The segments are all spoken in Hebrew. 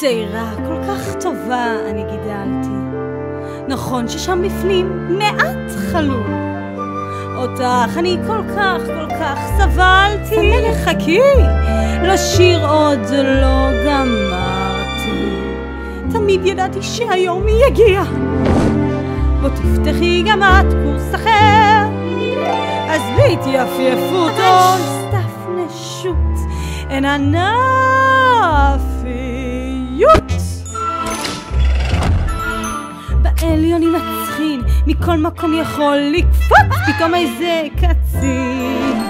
צעירה כל כך טובה אני גידלתי. נכון ששם בפנים מעט חלול. אותך אני כל כך סבלתי. חכי, לשיר עוד לא גמרתי. תמיד ידעתי שהיום יגיע. בוא תפתחי גם את קורס אחר, אז בהתייפייפות או סתף נשות אין ענפיות. בעליונים מצחין, מכל מקום יכול לקפוץ פתאום איזה קצין.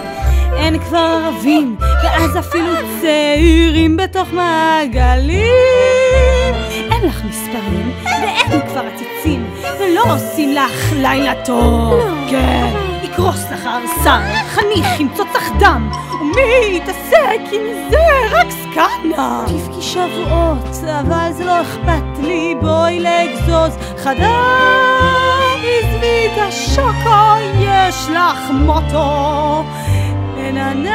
אין כבר ערבים ואז אפילו צעירים בתוך מעגלים. אין לך מספרים ואין כבר עציצים ולא עושים לך לילה טוב. כן, יקרוס לך הרסן, חניך ימצוץ לך דם, ומי יתעסק עם זה? רק סקנה. תבכי שבועות אבל זה לא אכפת לי, בואי לגזוז חדר. עזבי את השוקו, יש לך מוטו, אין ענפיות.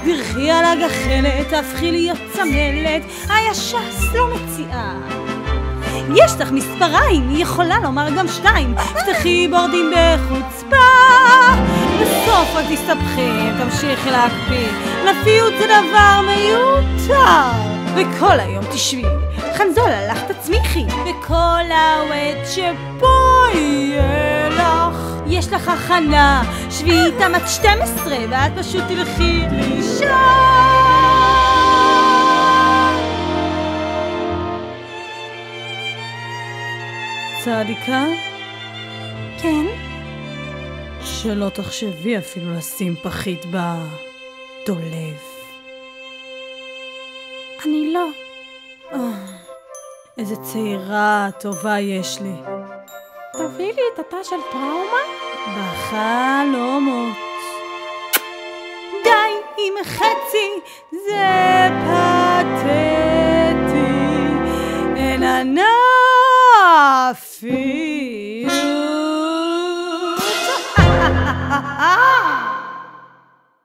דרכי על הגחלת, תהפכי להיות צמלת, הישס לא מציעה. יש לך מספריים, היא יכולה לומר גם 2. פתחי בורדים בחוצפה, בסוף רק תסתבכי, תמשיכי להקפיא. לפיות זה דבר מיותר, וכל היום תשבי, חנזולה לך תצמיחי, וכל הוות שפה יהיה לך. יש לך הכנה, שבי איתם עד 12, ואת פשוט תלכי לישון. צדיקה? כן? שלא תחשבי אפילו לשים פחית בדולב. אני לא. איזה צעירה טובה יש לי. תביא לי את התא של טראומה? בחלומות. די עם חצי, זה פתטי, אין ענפי.